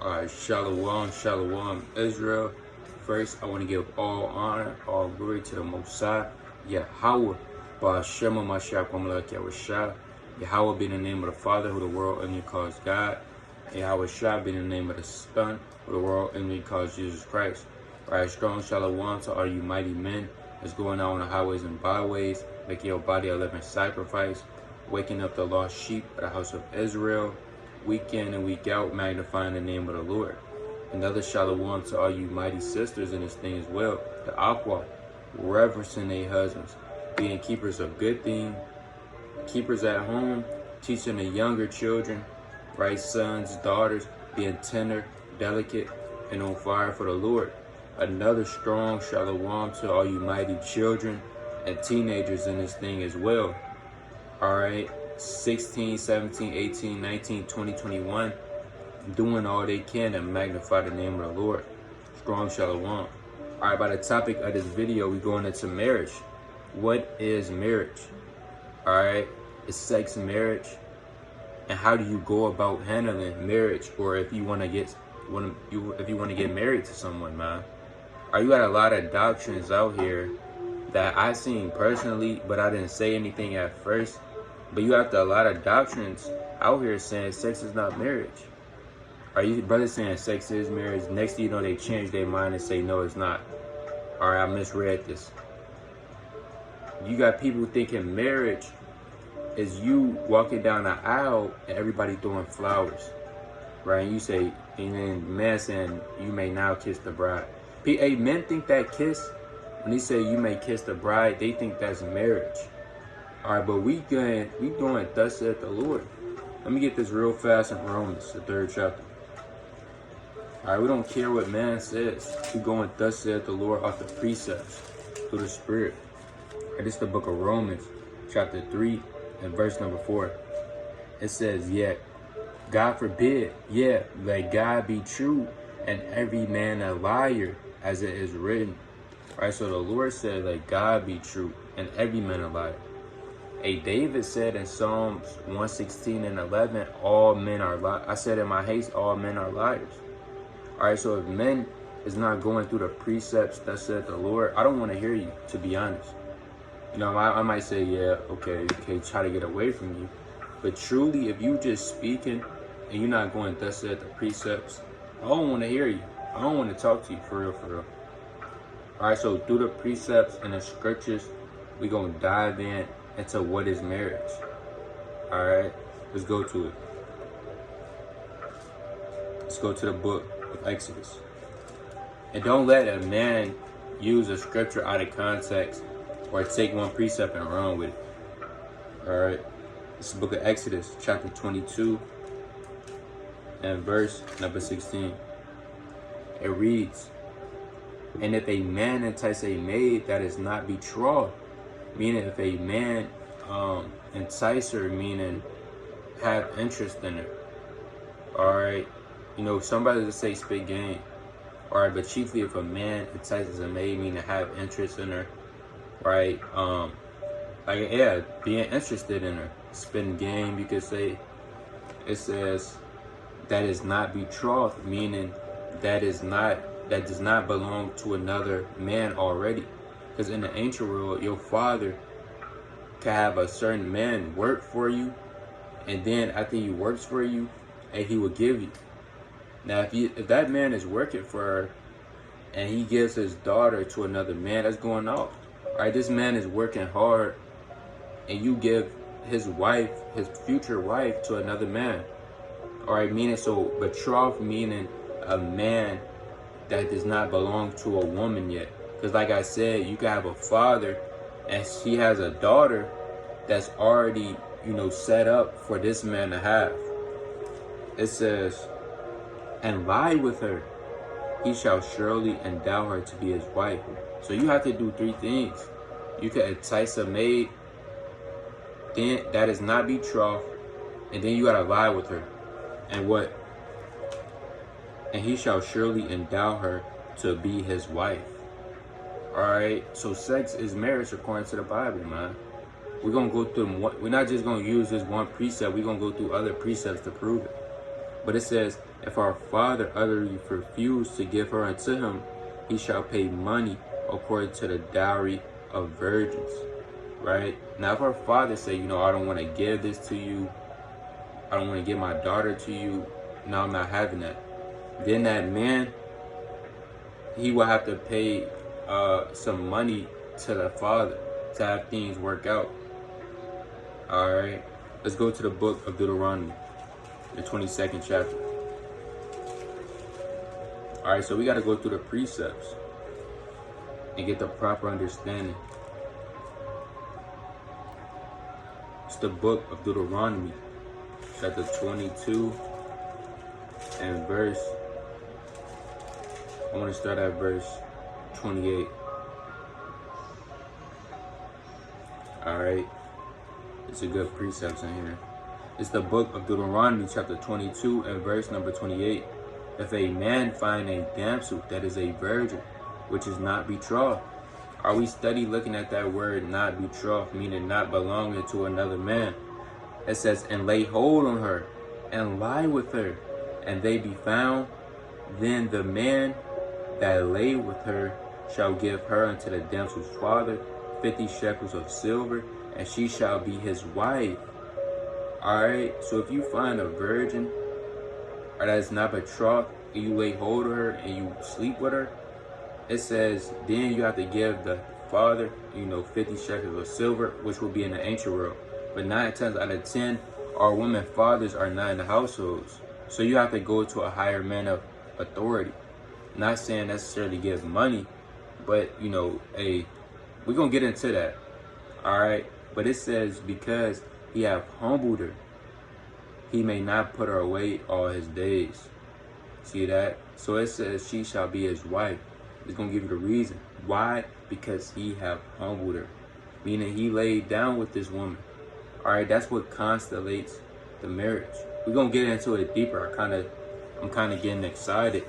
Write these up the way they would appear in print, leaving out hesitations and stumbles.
Shalom, shalom, Israel. First, I want to give all honor, all glory to the Most High, Yahweh, Ba'ashem Mashiach Wamalak Yahushua. Yahweh be the name of the Father, who the world only calls God. Yahweh Shah be the name of the Son, who the world only calls Jesus Christ. Right, strong shalom to all you mighty men that's going out on the highways and byways, making your body a living sacrifice, waking up the lost sheep of the house of Israel, week in and week out, magnifying the name of the Lord. Another shalom to all you mighty sisters in this thing as well, the Aqua, reverencing their husbands, being keepers of good things, keepers at home, teaching the younger children, right, sons, daughters, being tender, delicate, and on fire for the Lord. Another strong shalom to all you mighty children and teenagers in this thing as well. All right, 16, 17, 18, 19, 20, 21, doing all they can to magnify the name of the Lord. Strong shalom. All right, by the topic of this video, we're going into marriage. What is marriage? All right, is sex marriage? And how do you go about handling marriage, or if you want to get married to someone, man? You got a lot of doctrines out here that I seen personally, but I didn't say anything at first. But you have a lot of doctrines out here saying sex is not marriage. Are you brothers saying sex is marriage? Next thing you know, they change their mind and say no, it's not. All right, I misread this. You got people thinking marriage is you walking down the aisle and everybody throwing flowers, right? And you say, and then the man saying you may now kiss the bride. Hey, men think that kiss, when they say you may kiss the bride, they think that's marriage. All right, but we doing thus saith the Lord. Let me get this real fast in Romans, the 3rd chapter. All right, we don't care what man says. We going thus saith the Lord off the precepts through the Spirit. And this is the book of Romans, chapter 3 and verse number 4. It says, yet God forbid, let God be true and every man a liar, as it is written. All right, so the Lord said, let God be true and every man a liar. David said in Psalms 116 and 11, all men are liars. I said in my haste, all men are liars. All right, so if men is not going through the precepts that said the Lord, I don't want to hear you, to be honest. You know, I might say, yeah, okay, try to get away from you. But truly, if you just speaking and you're not going thus said the precepts, I don't want to hear you. I don't want to talk to you, for real, for real. All right, so through the precepts and the scriptures, we're going to dive into what is marriage. All right, let's go to it. Let's go to the book of Exodus. And don't let a man use a scripture out of context or take one precept and run with it. All right, this is the book of Exodus, chapter 22 and verse number 16. It reads, and if a man entice a maid that is not betrothed, meaning if a man entice her, meaning have interest in her. All right, you know, somebody will say spit game. All right, but chiefly if a man entices a maid, meaning have interest in her, right? Being interested in her. Spitting game, you could say. It says that is not betrothed, meaning that does not belong to another man already. Because in the ancient world, your father can have a certain man work for you, and then after he works for you, and he will give you. Now, if that man is working for her, and he gives his daughter to another man, that's going off. All right, this man is working hard, and you give his wife, his future wife, to another man. All right, meaning, so betrothed meaning a man that does not belong to a woman yet. Because like I said, you can have a father and he has a daughter that's already, you know, set up for this man to have. It says, and lie with her, he shall surely endow her to be his wife. So you have to do 3 things. You can entice a maid, then that is not betrothed, and then you gotta lie with her. And what? And he shall surely endow her to be his wife. All right, so sex is marriage according to the Bible, man. We're gonna go through them. We're not just gonna use this one precept. We're gonna go through other precepts to prove it. But it says, if our father utterly refuse to give her unto him, he shall pay money according to the dowry of virgins. Right? Now, if our father say, I don't want to give this to you, I don't want to give my daughter to you, no, I'm not having that. Then that man, he will have to pay some money to the father to have things work out. All right, let's go to the book of Deuteronomy, the 22nd chapter. All right, so we got to go through the precepts and get the proper understanding. It's the book of Deuteronomy, chapter 22 and verse, I want to start at verse 28. All right, it's a good precepts in here. It's the book of Deuteronomy, chapter 22 and verse number 28. If a man find a damsel that is a virgin, which is not betrothed. Are we study looking at that word not betrothed, meaning not belonging to another man? It says, and lay hold on her, and lie with her, and they be found, then the man that lay with her shall give her unto the damsel's father 50 shekels of silver, and she shall be his wife. Alright, so if you find a virgin, or that is not betrothed, and you lay hold of her, and you sleep with her, it says, then you have to give the father, 50 shekels of silver, which will be in the ancient world. But 9 times out of 10, our women fathers are not in the households. So you have to go to a higher man of authority. Not saying necessarily give money, but, we're going to get into that. All right. But it says, because he have humbled her, he may not put her away all his days. See that? So it says, she shall be his wife. It's going to give you the reason. Why? Because he have humbled her. Meaning he laid down with this woman. All right, that's what constellates the marriage. We're going to get into it deeper. I'm kind of getting excited.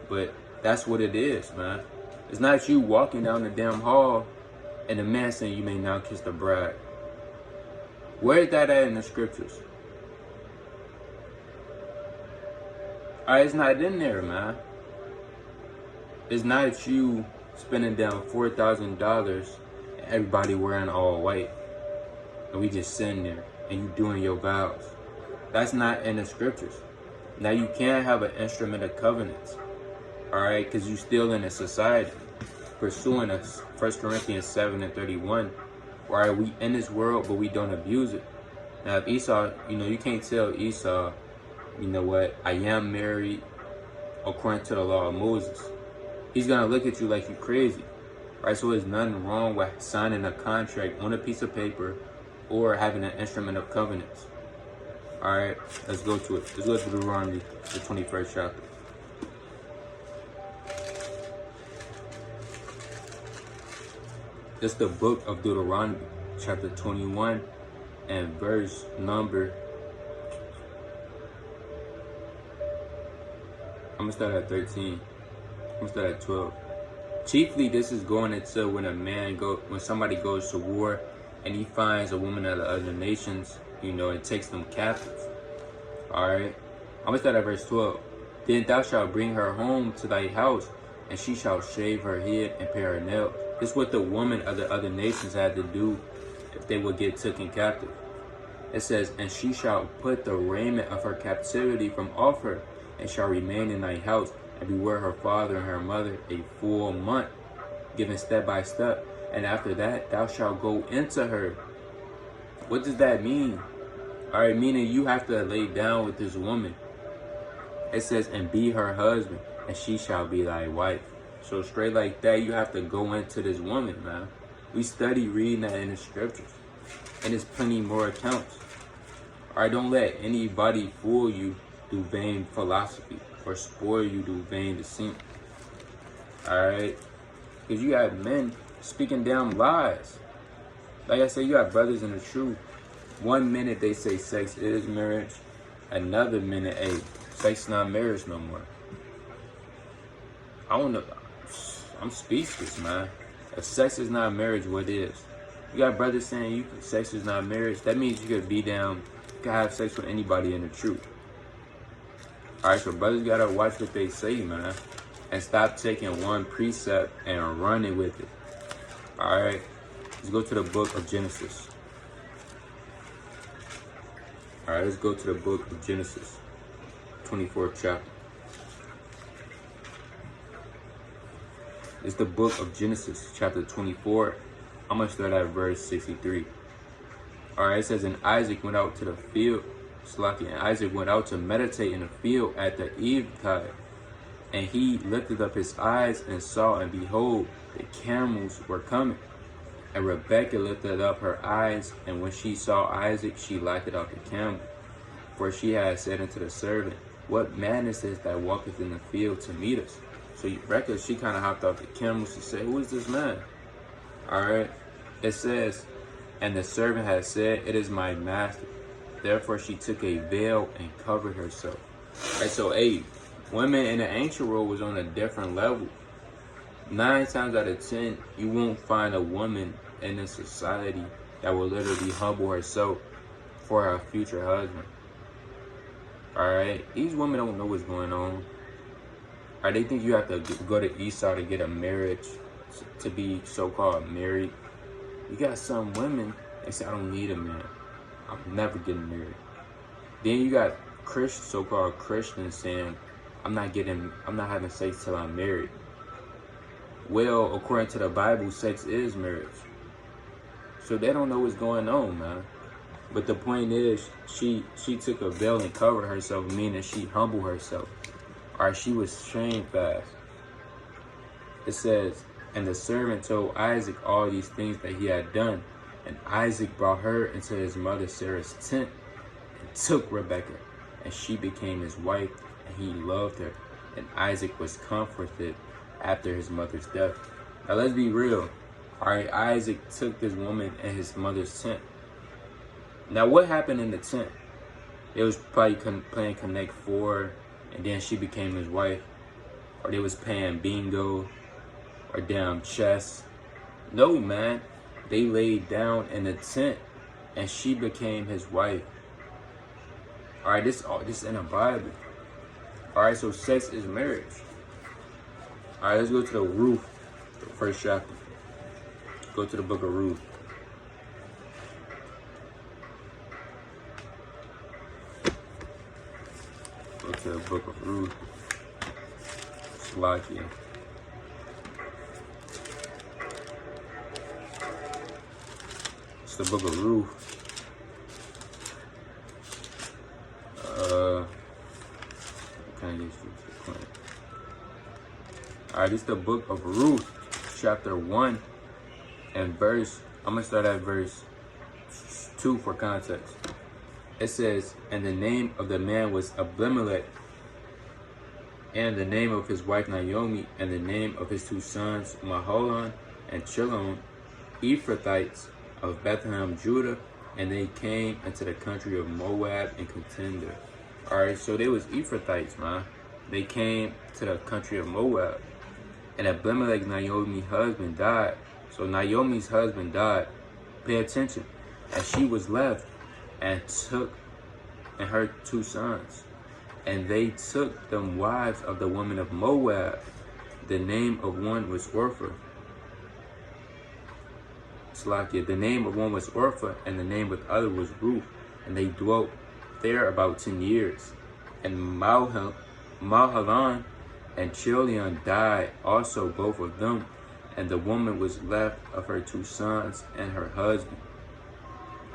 But that's what it is, man. It's not you walking down the damn hall and the man saying you may now kiss the bride. Where is that at in the scriptures? All right, it's not in there, man. It's not you spending down $4,000 and everybody wearing all white and we just sitting there and you doing your vows. That's not in the scriptures. Now you can't have an instrument of covenants, all right, because you still in a society pursuing us. 1 Corinthians 7 and 31. All right, we in this world, but we don't abuse it. Now, if Esau, you can't tell Esau, what, I am married according to the law of Moses. He's going to look at you like you're crazy, right? So there's nothing wrong with signing a contract on a piece of paper or having an instrument of covenants. All right, let's go to it. Let's go to Deuteronomy, the 21st chapter. It's the book of Deuteronomy, chapter 21 and verse number, I'm going to start at 13. I'm going to start at 12. Chiefly, this is going into when somebody goes to war and he finds a woman out of other nations, and takes them captive. All right. I'm going to start at verse 12. Then thou shalt bring her home to thy house, and she shall shave her head and pare her nails. This is what the woman of the other nations had to do if they would get taken captive. It says, and she shall put the raiment of her captivity from off her, and shall remain in thy house, and be where her father and her mother a full month, given step by step. And after that, thou shalt go into her. What does that mean? All right, meaning you have to lay down with this woman. It says, and be her husband, and she shall be thy wife. So straight like that, you have to go into this woman, man. We study reading that in the scriptures. And there's plenty more accounts. All right, don't let anybody fool you through vain philosophy or spoil you through vain deceit. All right? Because you got men speaking damn lies. Like I said, you got brothers in the truth. 1 minute they say sex is marriage. Another minute, hey, sex is not marriage no more. I don't know. I'm speechless, man. If sex is not marriage, what is? You got brothers saying sex is not marriage. That means you could be down, you can have sex with anybody in the truth. Alright, so brothers gotta watch what they say, man. And stop taking one precept and running with it. Alright, let's go to the book of Genesis. Alright, let's go to the book of Genesis, 24th chapter. It's the book of Genesis, chapter 24. I'm going to start at verse 63. Alright, it says, and Isaac went out to the field. And Isaac went out to meditate in the field at the eventide. And he lifted up his eyes and saw, and behold, the camels were coming. And Rebekah lifted up her eyes, and when she saw Isaac, she lighted off the camel. For she had said unto the servant, what man is this that walketh in the field to meet us? So Rebekah, she kind of hopped off the camel to say, who is this man? Alright, it says, and the servant had said, it is my master. Therefore she took a veil and covered herself. Alright, so women in the ancient world was on a different level. 9 times out of 10, you won't find a woman in a society that will literally humble herself for her future husband. Alright, these women don't know what's going on. Alright, they think you have to go to Esau to get a marriage, to be so-called married. You got some women, they say, I don't need a man. I'm never getting married. Then you got so-called Christians saying, I'm not having sex till I'm married. Well, according to the Bible, sex is marriage. So they don't know what's going on, man. But the point is, she took a veil and covered herself, meaning she humbled herself. Or she was shamefast. It says, and the servant told Isaac all these things that he had done. And Isaac brought her into his mother Sarah's tent and took Rebekah. And she became his wife, and he loved her. And Isaac was comforted after his mother's death. Now let's be real. Alright, Isaac took this woman in his mother's tent. Now what happened in the tent? They was probably playing Connect 4, and then she became his wife. Or they was playing bingo, or damn chess. No, man. They laid down in the tent, and she became his wife. Alright, this in the Bible. Alright, so sex is marriage. Alright, let's go to the Ruth, the first chapter. Go to the book of Ruth. Go to the book of Ruth. Slakia. It's the book of Ruth. Alright, it's the book of Ruth, chapter 1 and verse. I'm gonna start at verse 2 for context. It says, and the name of the man was Abimelech, and the name of his wife Naomi, and the name of his 2 sons Mahlon and Chilion, Ephrathites of Bethlehem, Judah, and they came into the country of Moab and contended. Alright, so they was Ephrathites, man. They came to the country of Moab. And Abimelech, Naomi's husband, died. So Naomi's husband died. Pay attention. And she was left and her 2 sons. And they took them wives of the women of Moab. The name of one was Orpah. Slakia. The name of one was Orpah, and the name of the other was Ruth. And they dwelt there about 10 years. And Mahlon and Chilion died also, both of them, and the woman was left of her 2 sons and her husband.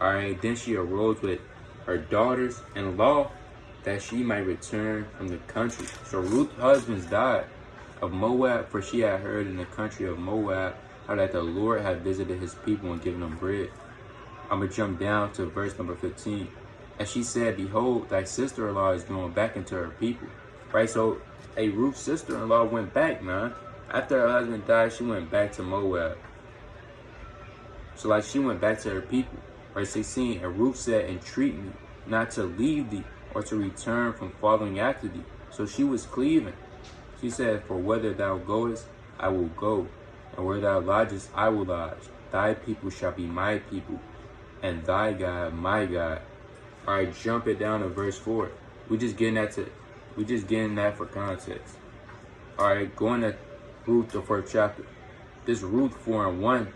Alright, then she arose with her daughters-in-law that she might return from the country. So Ruth's husbands died of Moab, for she had heard in the country of Moab how that the Lord had visited his people and given them bread. I'm going to jump down to verse number 15. And she said, behold, thy sister-in-law is going back into her people. Right, so Ruth's sister-in-law went back, man. After her husband died, she went back to Moab. So like she went back to her people. Verse 16, and Ruth said, entreat me not to leave thee or to return from following after thee. So she was cleaving. She said, for whither thou goest, I will go, and where thou lodgest, I will lodge. Thy people shall be my people, and thy God my God. All right, jump it down to verse 4. We're just getting at to We just getting that for context. Alright, going to Ruth, the 4th chapter. This Ruth 4:1.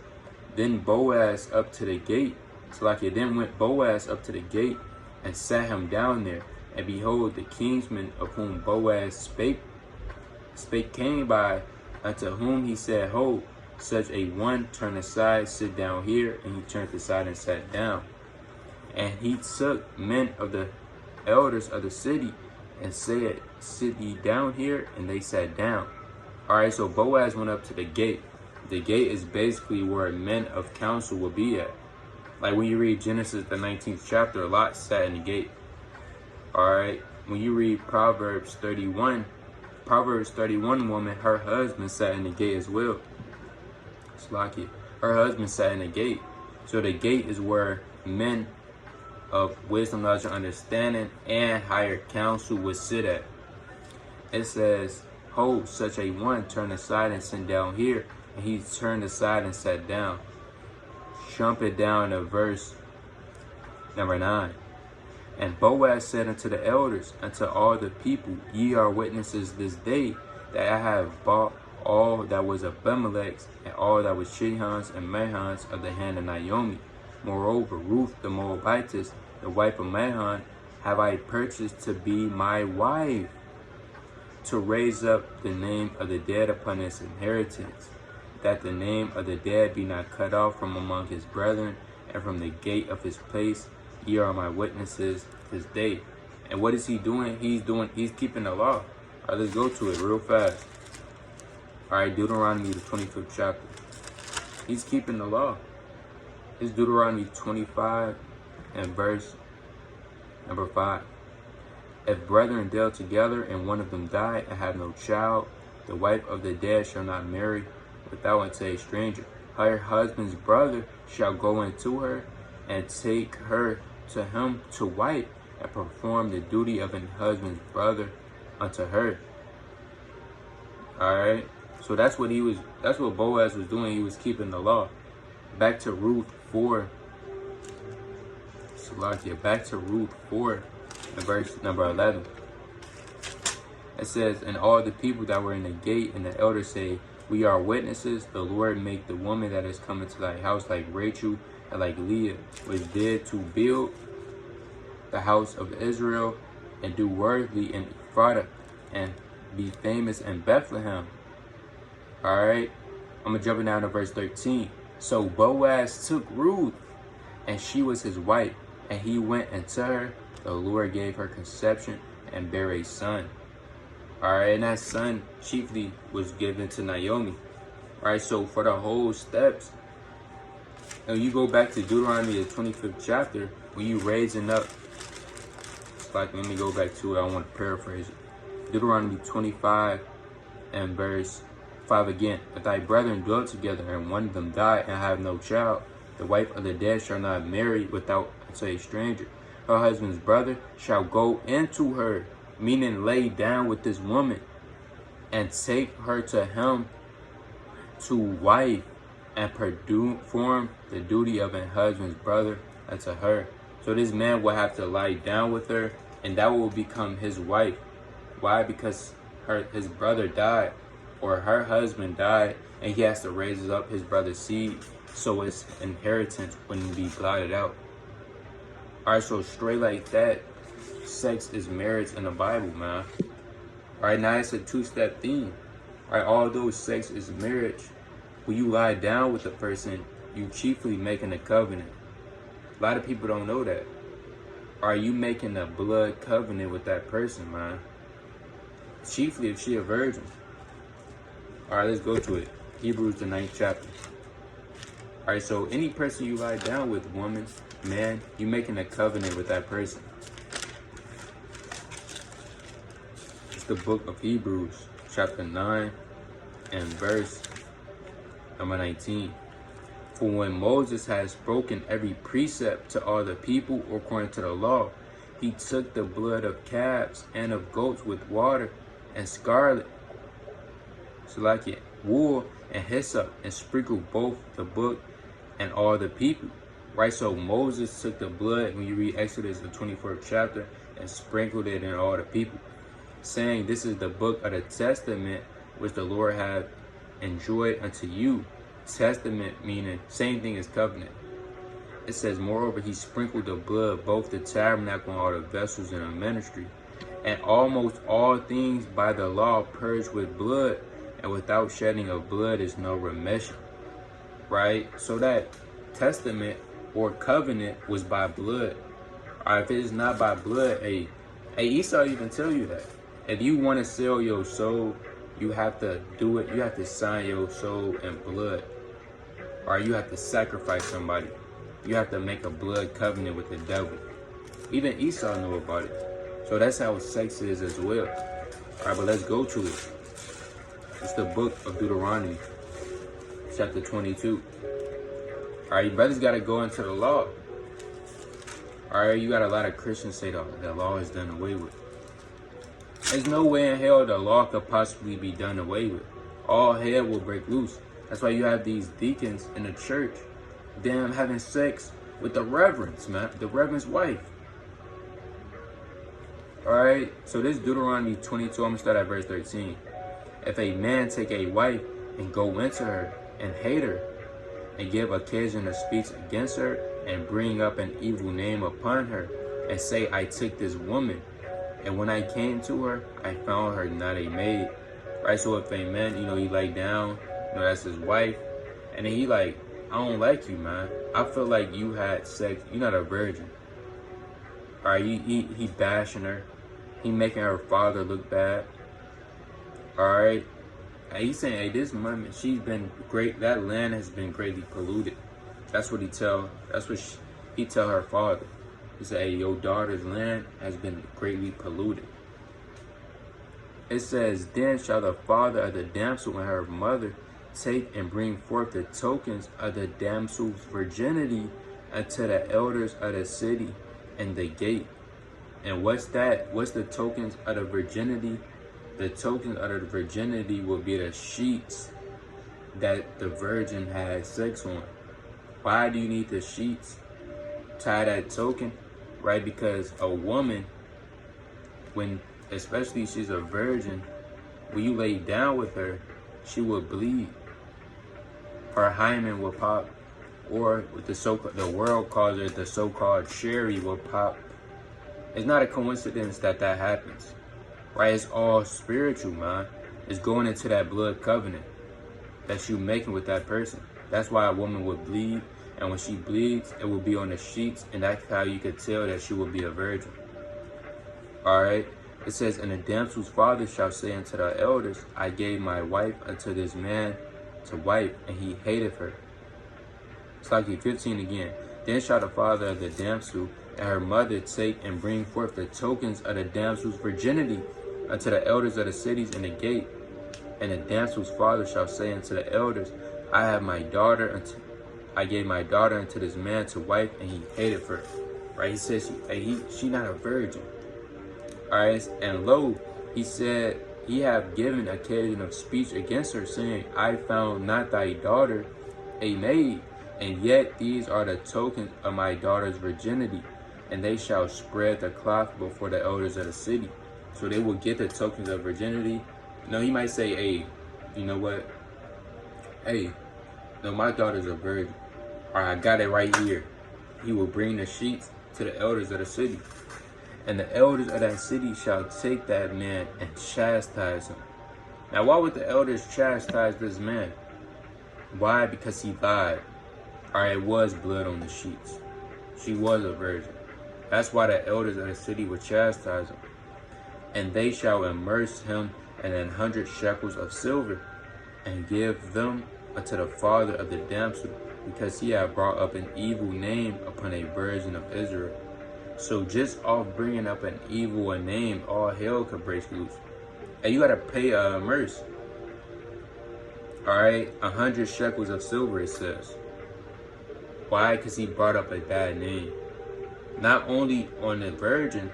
Then Boaz up to the gate. So like it then went Boaz up to the gate and sat him down there. And behold, the kinsman of whom Boaz spake came by, unto whom he said, Hold, such a one, turn aside, sit down here. And he turned aside and sat down. And he took men of the elders of the city and said, Sit ye down here. And they sat down. Alright, so Boaz went up to the gate. The gate is basically where men of counsel will be at. Like when you read Genesis, the 19th chapter, Lot sat in the gate. Alright, when you read Proverbs 31 woman, her husband sat in the gate as well. Slack it. Her husband sat in the gate. So the gate is where men of wisdom, knowledge, and understanding and higher counsel would sit at. It says, Hold, such a one, turn aside and sit down here. And he turned aside and sat down. Jump it down to verse number 9. And Boaz said unto the elders, unto all the people, Ye are witnesses this day, that I have bought all that was Abimelech's, and all that was Chilion's and Mahlon's of the hand of Naomi. Moreover, Ruth the Moabitess, the wife of Mahlon, have I purchased to be my wife, to raise up the name of the dead upon his inheritance, that the name of the dead be not cut off from among his brethren, and from the gate of his place. Ye are my witnesses this day. And what is he doing? He's keeping the law. All right, let's go to it real fast. All right, Deuteronomy, the 25th chapter. He's keeping the law. It's Deuteronomy 25 and verse number 5. If brethren dwell together, and one of them die and have no child, the wife of the dead shall not marry without unto a stranger. Her husband's brother shall go into her and take her to him to wife, and perform the duty of an husband's brother unto her. Alright, so that's what Boaz was doing. He was keeping the law. Back to Ruth 4. Back to Ruth 4 and verse number 11. It says, And all the people that were in the gate and the elders say, We are witnesses. The Lord make the woman that is coming to thy house like Rachel and like Leah, which did to build the house of Israel, and do worthily in Ephrathah, and be famous in Bethlehem. Alright, I'm going to jump down to verse 13. So Boaz took Ruth, and she was his wife, and he went into her. The Lord gave her conception and bare a son. Alright, and that son chiefly was given to Naomi. Alright, so for the whole steps, and you go back to Deuteronomy, the 25th chapter, when you raising up, let me go back to it, I want to paraphrase it. Deuteronomy 25 and verse 5 again. If thy brethren dwell together, and one of them die and have no child, the wife of the dead shall not marry without unto a stranger. Her husband's brother shall go into her, meaning lay down with this woman, and take her to him to wife, and perform the duty of a husband's brother unto her. So this man will have to lie down with her, and that will become his wife. Why? Because his brother died, or her husband died, and he has to raise up his brother's seed, so his inheritance wouldn't be blotted out. Alright, so straight like that, sex is marriage in the Bible, man. Alright, now it's a two-step thing. Alright, although sex is marriage, when you lie down with a person, you chiefly making a covenant. A lot of people don't know that. Are you making a blood covenant with that person, man? Chiefly if she a virgin. Alright, let's go to it. Hebrews, the 9th chapter. Alright, so any person you lie down with, woman, man, you making a covenant with that person. It's the book of Hebrews, chapter 9 and verse number 19. For when Moses had spoken every precept to all the people according to the law, he took the blood of calves and of goats with water and scarlet, wool and hyssop, and sprinkled both the book and all the people. Right, so Moses took the blood, when you read Exodus, the 24th chapter, and sprinkled it in all the people. saying, this is the book of the testament which the Lord hath enjoined unto you. Testament meaning same thing as covenant. It says, moreover, he sprinkled the blood, both the tabernacle and all the vessels in the ministry. And almost all things by the law purged with blood, and without shedding of blood is no remission. Right? So that testament or covenant was by blood. Or if it is not by blood, hey, Esau even tell you that. If you want to sell your soul, you have to do it. You have to sign your soul in blood. Or you have to sacrifice somebody. You have to make a blood covenant with the devil. Even Esau knew about it. So that's how sex is as well. All right, but let's go to it. It's the book of Deuteronomy, chapter 22. All right, you brothers got to go into the law. All right, you got a lot of Christians say that law is done away with. There's no way in hell the law could possibly be done away with. All hell will break loose. That's why you have these deacons in the church, them having sex with the reverend's, man, the reverend's wife. All right, so this Deuteronomy 22, I'm gonna start at verse 13. If a man take a wife and go into her and hate her, and give occasion of speech against her, and bring up an evil name upon her, and say, I took this woman, and when I came to her, I found her not a maid. Right, so if a man, he lay down, that's his wife, and then he like, I don't like you, man. I feel like you had sex. You're not a virgin. All right, he bashing her. He making her father look bad. All right. And he's saying, hey, this woman, she's been great. That land has been greatly polluted. That's what he tell her father. He said, hey, your daughter's land has been greatly polluted. It says, then shall the father of the damsel and her mother take and bring forth the tokens of the damsel's virginity unto the elders of the city and the gate. And what's that? What's the tokens of the virginity? The tokens of the virginity will be the sheets that the virgin had sex on. Why do you need the sheets? Tie that token, right? Because a woman, especially she's a virgin, when you lay down with her, she will bleed. Her hymen will pop, or with the world calls it the so-called cherry will pop. It's not a coincidence that happens, right? It's all spiritual, man. It's going into that blood covenant that you making with that person. That's why a woman would bleed, and when she bleeds, it will be on the sheets, and that's how you could tell that she will be a virgin. All right. It says, and the damsel's father shall say unto the elders, I gave my wife unto this man to wife, and he hated her. It's like 15 again. Then shall the father of the damsel and her mother take and bring forth the tokens of the damsel's virginity unto the elders of the cities in the gate. And the damsel's father shall say unto the elders, I gave my daughter unto this man to wife, and he hated her. Right? He says she not a virgin. All right, and lo, he said, he have given occasion of speech against her, saying, I found not thy daughter a maid, and yet these are the tokens of my daughter's virginity, and they shall spread the cloth before the elders of the city. So they will get the tokens of virginity. He might say, hey, you know what? Hey, no, my daughter's a virgin. All right, I got it right here. He will bring the sheets to the elders of the city. And the elders of that city shall take that man and chastise him. Now, why would the elders chastise this man? Why? Because he lied. All right, it was blood on the sheets. She was a virgin. That's why the elders of the city would chastise him. And they shall immerse him in 100 shekels of silver, and give them unto the father of the damsel, because he had brought up an evil name upon a virgin of Israel. So just off bringing up an evil name, all hell could break loose. And you gotta pay a immerse. All right, 100 shekels of silver, it says. Why? Because he brought up a bad name. Not only on the virgin,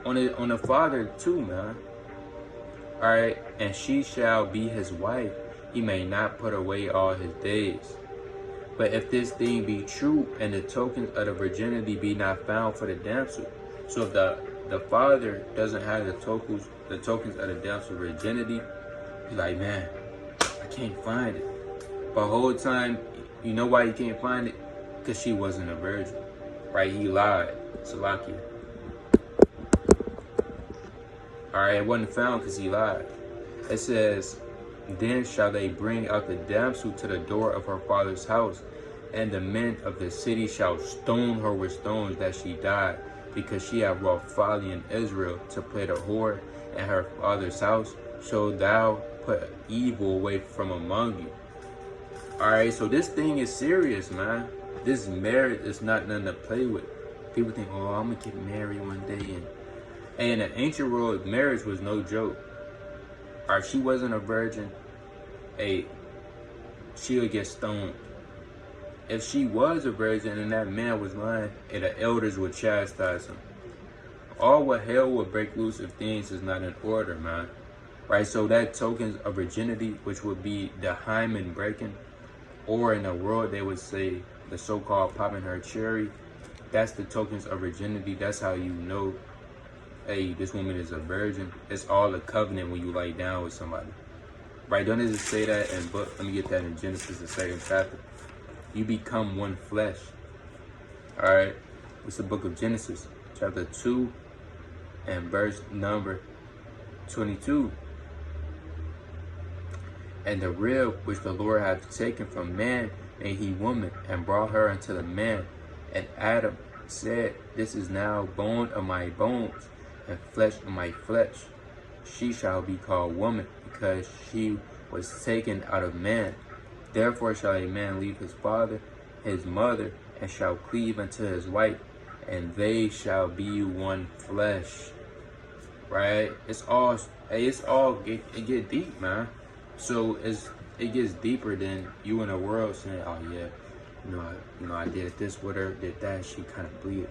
on the father too, man. All right, and she shall be his wife. He may not put away all his days. But if this thing be true, and the tokens of the virginity be not found for the damsel, so if the the father doesn't have the tokens of the damsel virginity, he's like, man, I can't find it. But the whole time, you know why he can't find it? Because she wasn't a virgin, right? He lied. Salakia. All right, it wasn't found because he lied. It says, then shall they bring out the damsel to the door of her father's house, and the men of the city shall stone her with stones that she died, because she had wrought folly in Israel to play the whore in her father's house. So thou put evil away from among you. All right, so this thing is serious, man. This marriage is not nothing to play with. People think, oh, I'm gonna get married one day, and in the ancient world, marriage was no joke. All right, she wasn't a virgin, she would get stoned. If she was a virgin and that man was lying, and the elders would chastise him. All what hell would break loose if things is not in order, man. Right, so that tokens of virginity, which would be the hymen breaking, or in the world they would say the so-called popping her cherry, that's the tokens of virginity. That's how you know, hey, this woman is a virgin. It's all a covenant when you lay down with somebody. Right, don't it just say that in book? Let me get that in Genesis, the 2nd chapter. You become one flesh. All right, it's the book of Genesis, chapter 2 and verse number 22. And the rib which the Lord hath taken from man made he woman, and brought her unto the man. And Adam said, this is now bone of my bones, and flesh of my flesh. She shall be called woman, because she was taken out of man. Therefore shall a man leave his father, his mother, and shall cleave unto his wife, and they shall be one flesh. Right? It get deep, man. So it gets deeper than you in the world saying, oh yeah, I did this with her, did that, she kind of bleed.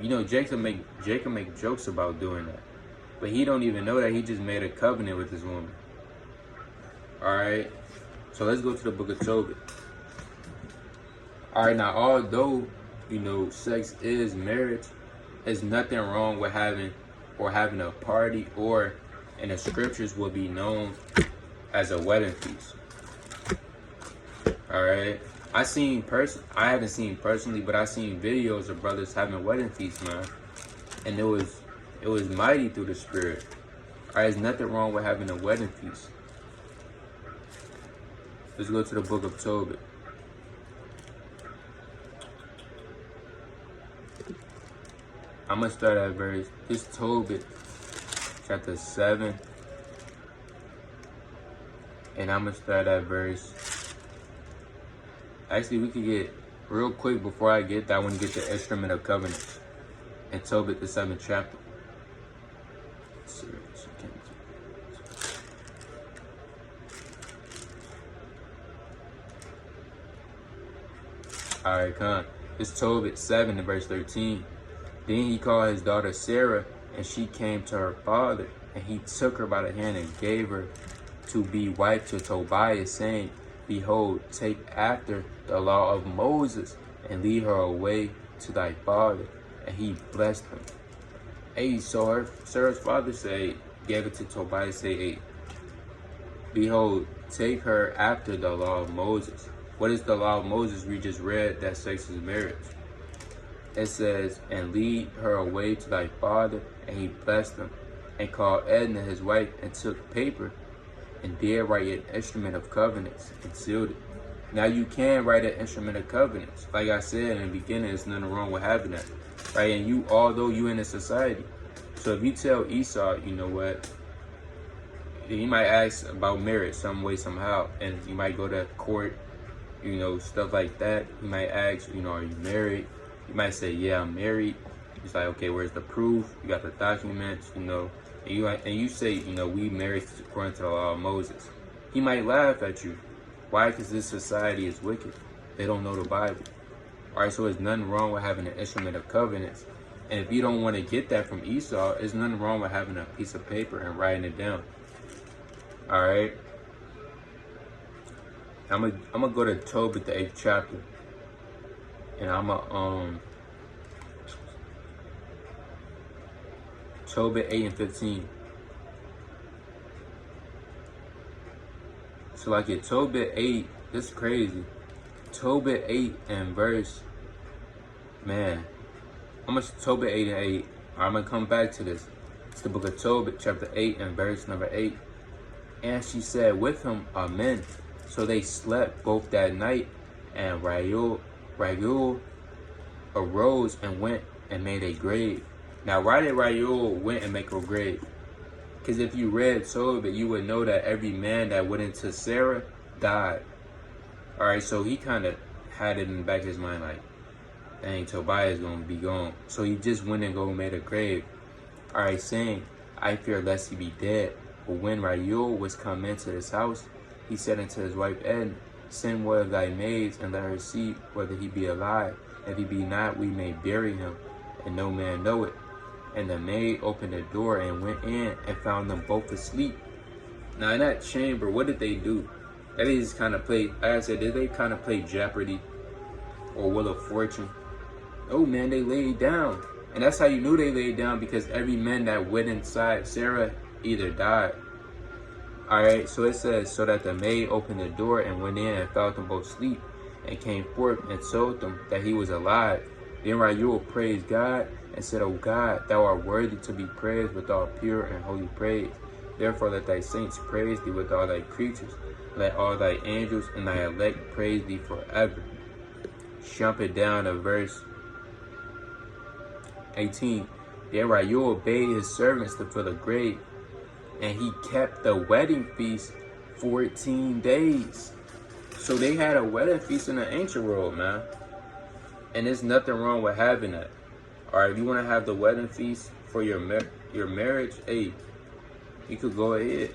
You know, Jacob make jokes about doing that, but he don't even know that he just made a covenant with this woman. All right, so let's go to the book of Tobit. All right, now although sex is marriage, there's nothing wrong with having a party, or in the scriptures will be known as a wedding feast. All right, I haven't seen personally, but I seen videos of brothers having wedding feasts, man, and it was mighty through the spirit. All right, there's nothing wrong with having a wedding feast. Let's go to the book of Tobit. I'm gonna start at this Tobit, chapter 7. And I'm gonna start at verse. Actually, we could get real quick before I get that. I want to get the instrument of covenants in Tobit, the 7th chapter. All right, come. It's Tobit 7 and verse 13. Then he called his daughter Sarah, and she came to her father, and he took her by the hand and gave her to be wife to Tobias, saying, behold, take after the law of Moses, and lead her away to thy father. And he blessed him. Hey, so Sarah's father gave it to Tobias, say, hey, behold, take her after the law of Moses. What is the law of Moses? We just read that sex is marriage. It says, and lead her away to thy father. And he blessed him, and called Edna his wife, and took paper, and did write an instrument of covenants, and sealed it. Now you can write an instrument of covenants. Like I said in the beginning, there's nothing wrong with having that. Right? And although you in a society. So if you tell Esau, you know what, he might ask about marriage some way, somehow, and you might go to court, stuff like that. He might ask, are you married? You might say, yeah, I'm married. He's like, okay, where's the proof? You got the documents, and you say, we married according to the law of Moses. He might laugh at you. Why? Because this society is wicked. They don't know the Bible. All right, so there's nothing wrong with having an instrument of covenants. And if you don't want to get that from Esau, there's nothing wrong with having a piece of paper and writing it down. All right. I'm gonna go to Tobit, the 8th chapter, and I'm gonna Tobit 8 and 15. So like at Tobit 8, this is crazy. Tobit 8 and verse, man, how much Tobit 8 and 8? I'm gonna come back to this. It's the book of Tobit, chapter 8 and verse number 8. And she said with him, Amen. So they slept both that night, and Raguel arose and went and made a grave. Now, why did Raguel went and make a grave? Because if you read Tobit, you would know that every man that went into Sarah died. All right, so he kind of had it in the back of his mind like, dang, Tobiah is going to be gone. So he just went and made a grave. All right, saying, I fear lest he be dead. But when Raguel was come into his house, he said unto his wife Edna, send one of thy maids, and let her see whether he be alive. If he be not, we may bury him, and no man know it. And the maid opened the door and went in and found them both asleep. Now in that chamber, what did they do? They just kind of play, like I said, did they kind of play Jeopardy or Wheel of Fortune? Oh man, they laid down. And that's how you knew they laid down, because every man that went inside Sarah either died. Alright, so it says, so that the maid opened the door and went in and found them both asleep, and came forth and told them that he was alive. Then Raguel praised God and said, O God, thou art worthy to be praised with all pure and holy praise. Therefore let thy saints praise thee with all thy creatures. Let all thy angels and thy elect praise thee forever. Jump it down to verse 18. Then Raguel bade his servants to fill a grave, and he kept the wedding feast 14 days. So they had a wedding feast in the ancient world, man. And there's nothing wrong with having that. Alright, if you want to have the wedding feast for your marriage, hey, you could go ahead.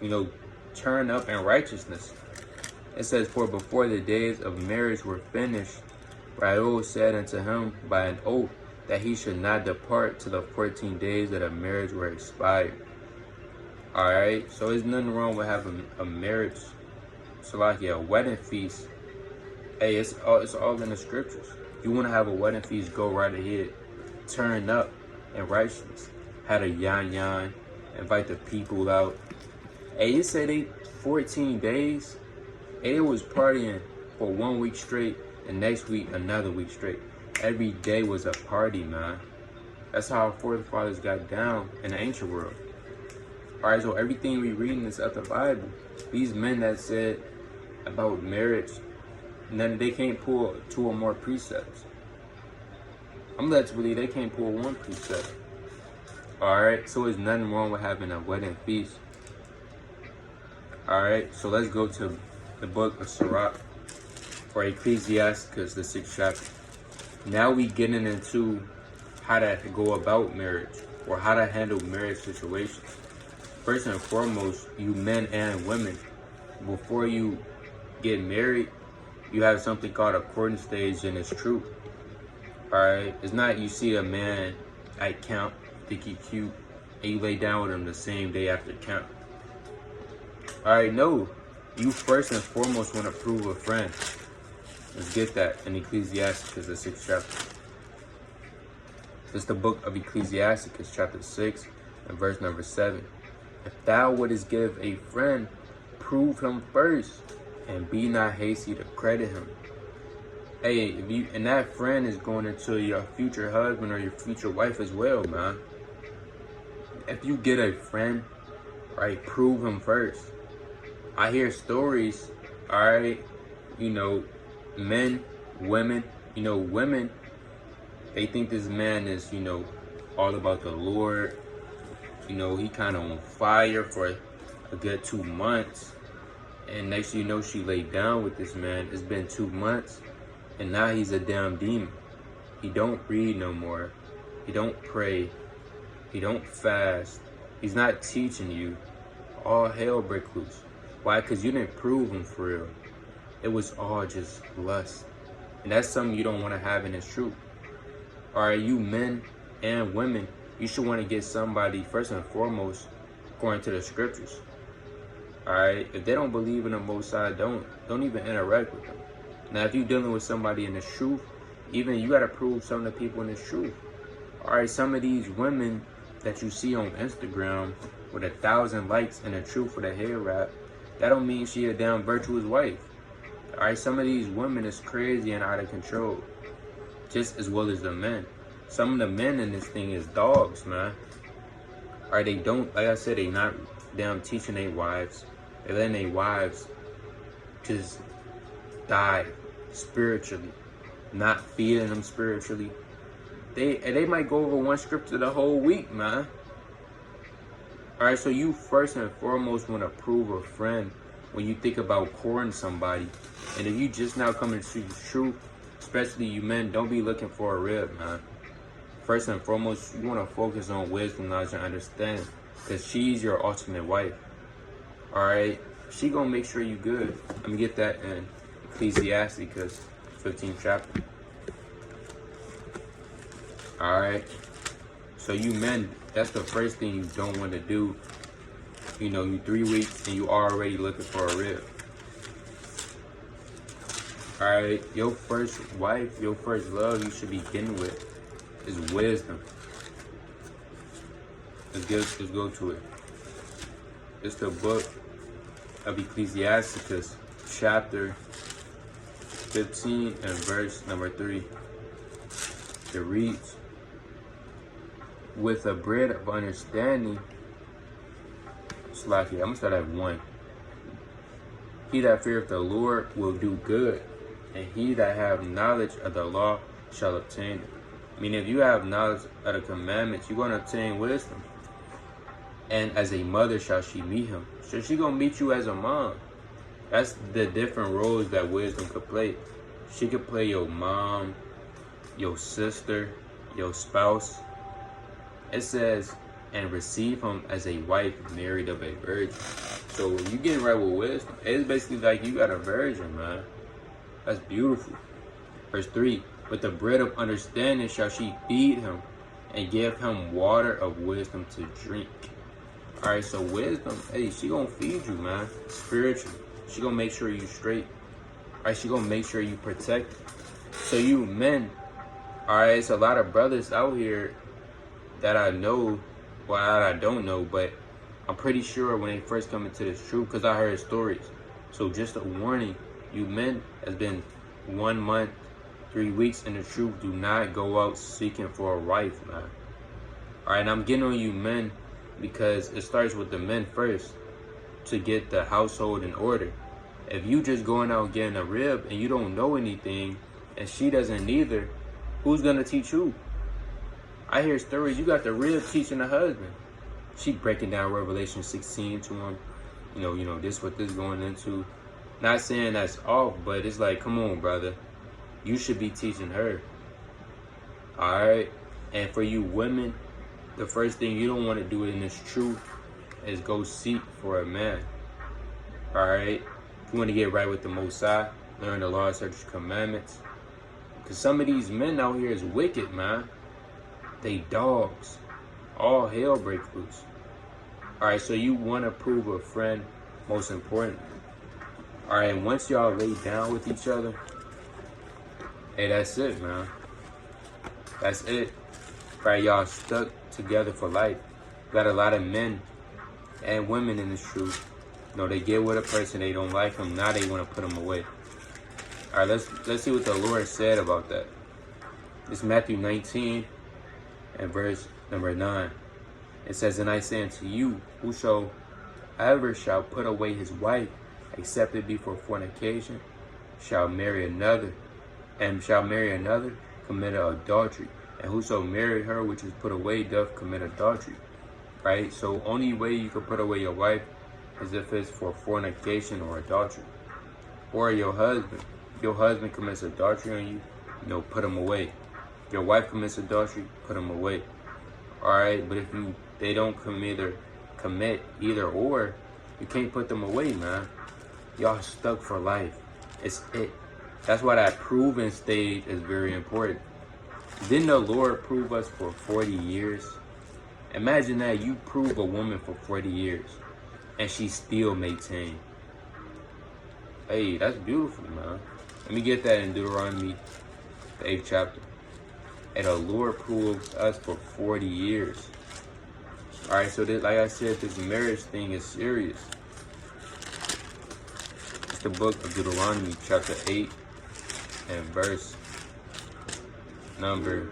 You know, turn up in righteousness. It says, for before the days of marriage were finished, Raguel said unto him by an oath that he should not depart till the 14 days that a marriage were expired. Alright, so there's nothing wrong with having a marriage, so like a wedding feast. Hey, it's all in the scriptures. If you want to have a wedding feast, go right ahead. Turn up in righteousness. Had a yan, invite the people out. Hey, it said they 14 days. Hey, they was partying for 1 week straight, and next week another week straight. Every day was a party, man. That's how our forefathers got down in the ancient world. Alright, so everything we reading is out the Bible. These men that said about marriage, none, they can't pull 2 or more precepts. I'm led to believe they can't pull 1 precept. Alright, so there's nothing wrong with having a wedding feast. Alright, so let's go to the book of Sirach, or Ecclesiasticus, the 6th chapter. Now we getting into how to go about marriage, or how to handle marriage situations. First and foremost, you men and women, before you get married, you have something called a courting stage, and it's true. Alright, it's not you see a man at camp, think he cute, and you lay down with him the same day after camp. Alright, no. You first and foremost want to prove a friend. Let's get that in Ecclesiasticus, the 6th chapter. It's the book of Ecclesiasticus, chapter 6, and verse number 7. If thou wouldest give a friend, prove him first, and be not hasty to credit him. Hey, if you, and that friend is going into your future husband or your future wife as well, man. If you get a friend, right, prove him first. I hear stories, alright, you know, men, women, you know, women, they think this man is, you know, all about the Lord. You know, he kind of on fire for a good 2 months. And next thing you know, she laid down with this man. It's been 2 months. And now he's a damn demon. He don't read no more. He don't pray. He don't fast. He's not teaching you. All hell break loose. Why? Because you didn't prove him for real. It was all just lust. And that's something you don't want to have in this truth. Alright, you men and women, you should want to get somebody, first and foremost, according to the scriptures. Alright, if they don't believe in the Most High, don't even interact with them. Now, if you're dealing with somebody in the truth, even you got to prove some of the people in the truth. Alright, some of these women, that you see on Instagram with 1,000 likes and the truth for the hair wrap, that don't mean she a damn virtuous wife. Alright, some of these women is crazy and out of control. Just as well as the men. Some of the men in this thing is dogs, man. Alright, they don't, like I said, they not damn teaching their wives. They letting their wives just die spiritually. Not feeding them spiritually. They might go over one scripture the whole week, man. Alright, so you first and foremost want to prove a friend when you think about courting somebody. And if you just now coming to the truth, especially you men, don't be looking for a rib, man. First and foremost, you want to focus on wisdom, knowledge, and understanding. Because she's your ultimate wife. Alright? She gonna make sure you good. Let me get that in Ecclesiastes, 15th chapter. Alright? So you men, that's the first thing you don't want to do. You know, you 3 weeks and you already looking for a rib. Alright? Your first wife, your first love you should be getting with is wisdom. Let's go to it. It's the book of Ecclesiastes, chapter 15 and verse number 3. It reads, with a bread of understanding, I'm gonna start at 1. He that feareth the Lord will do good, and he that have knowledge of the law shall obtain it. I mean, if you have knowledge of the commandments, you're gonna obtain wisdom. And as a mother shall she meet him. So she gonna meet you as a mom. That's the different roles that wisdom could play. She could play your mom, your sister, your spouse. It says, and receive him as a wife married of a virgin. So when you getting right with wisdom, it's basically like you got a virgin, man. That's beautiful. Verse 3, with the bread of understanding shall she feed him, and give him water of wisdom to drink. Alright, so wisdom, hey, she gonna feed you, man, spiritually. She gonna make sure you straight. Alright, she gonna make sure you protect. So you men, alright, it's a lot of brothers out here that I know, well, I don't know, but I'm pretty sure when they first come into this truth, because I heard stories. So just a warning, you men has been 1 month, 3 weeks in the truth. Do not go out seeking for a wife, man. Alright, and I'm getting on you men because it starts with the men first to get the household in order. If you just going out getting a rib and you don't know anything and she doesn't either, who's gonna teach you? I hear stories, you got the rib teaching the husband. She breaking down Revelation 16 to him. You know, this what this going into. Not saying that's off, but it's like, come on, brother. You should be teaching her. Alright? And for you women, the first thing you don't want to do in this truth is go seek for a man. Alright? You want to get right with the Most High, learn the law, search the commandments. Because some of these men out here is wicked, man. They dogs. All hell break loose. Alright, so you want to prove a friend, most important. Alright, and once y'all lay down with each other, hey, that's it, man. That's it. Right, y'all stuck together for life. Got a lot of men and women in this truth. You know, they get with a person, they don't like them, now they want to put them away. Alright, let's see what the Lord said about that. It's Matthew 19 and verse number 9. It says, and I say unto you, whosoever shall put away his wife, except it be for fornication, shall marry another, and shall marry another, commit adultery. And whoso married her which is put away doth commit adultery. Right? So only way you can put away your wife is if it's for fornication or adultery. Or your husband. If your husband commits adultery on you, put him away. If your wife commits adultery, put him away. Alright, but if they don't commit either or, you can't put them away, man. Y'all stuck for life. It's it. That's why that proving stage is very important. Didn't the Lord prove us for 40 years? Imagine that you prove a woman for 40 years and she still maintained. Hey, that's beautiful, man. Let me get that in Deuteronomy, the 8th chapter. And the Lord proved us for 40 years. Alright, so this, like I said, this marriage thing is serious. It's the book of Deuteronomy, chapter 8, and verse number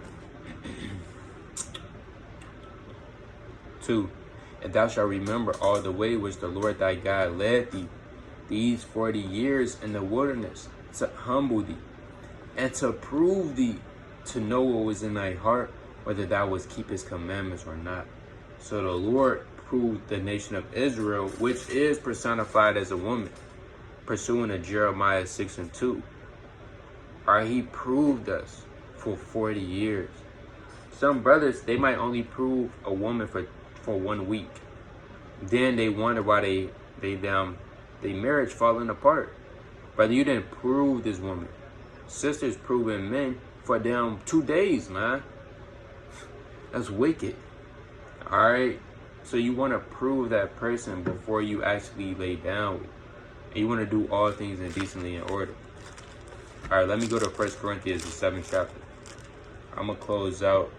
2. And thou shalt remember all the way which the Lord thy God led thee these 40 years in the wilderness, to humble thee, and to prove thee, to know what was in thy heart, whether thou wouldst keep his commandments or not. So the Lord proved the nation of Israel, which is personified as a woman, pursuing to Jeremiah 6 and 2. Alright, he proved us for 40 years. Some brothers, they might only prove a woman for 1 week. Then they wonder why they marriage falling apart. Brother, you didn't prove this woman. Sisters proving men for them 2 days, man. That's wicked. Alright? So you want to prove that person before you actually lay down with. And you want to do all things indecently in order. Alright, let me go to 1 Corinthians, the 7th chapter. I'm going to close out